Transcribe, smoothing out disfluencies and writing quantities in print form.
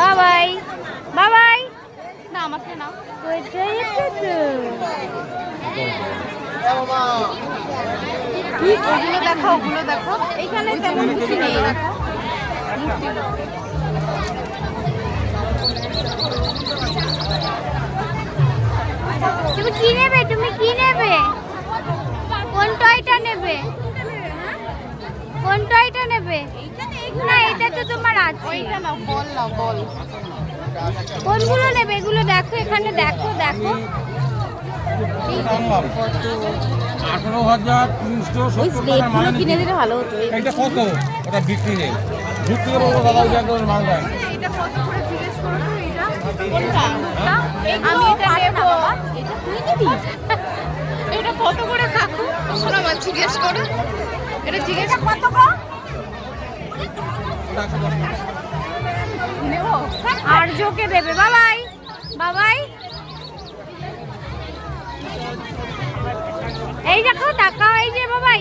বাবাই বাবাই না আমাকে নাও। ওগুলো দেখো, ওগুলো দেখো। এইখানে তেমন কিছু নেই। তুমি কি নেবে? তুমি কি নেবে? কোন টয়টা নেবে? কোন টয়টা নেবে? না এটা তো তোমার আছে। ওইটা নাও, বল নাও, বল। কোনগুলো নেবে? এগুলো দেখো, এখানে দেখো দেখো। 18,370 কিনে দিলে ভালো হতো। এটা কত? ওটা বিক্রি নেই, বিক্রি করবো দাদা, ওই একদম মাল দেয়। এটা কত করে জিজ্ঞেস করো তো। এটা কোনটা? আমি এটা নেবো। এটা তুই নিবি? এটা কত করে কাকু? শোনো মা, জিজ্ঞেস করো। এটা জিজ্ঞেস কত গো? নেবো। আর জোকে দেবে। বাবাই বাবাই এই দেখো, টাকা এই যে বাবাই।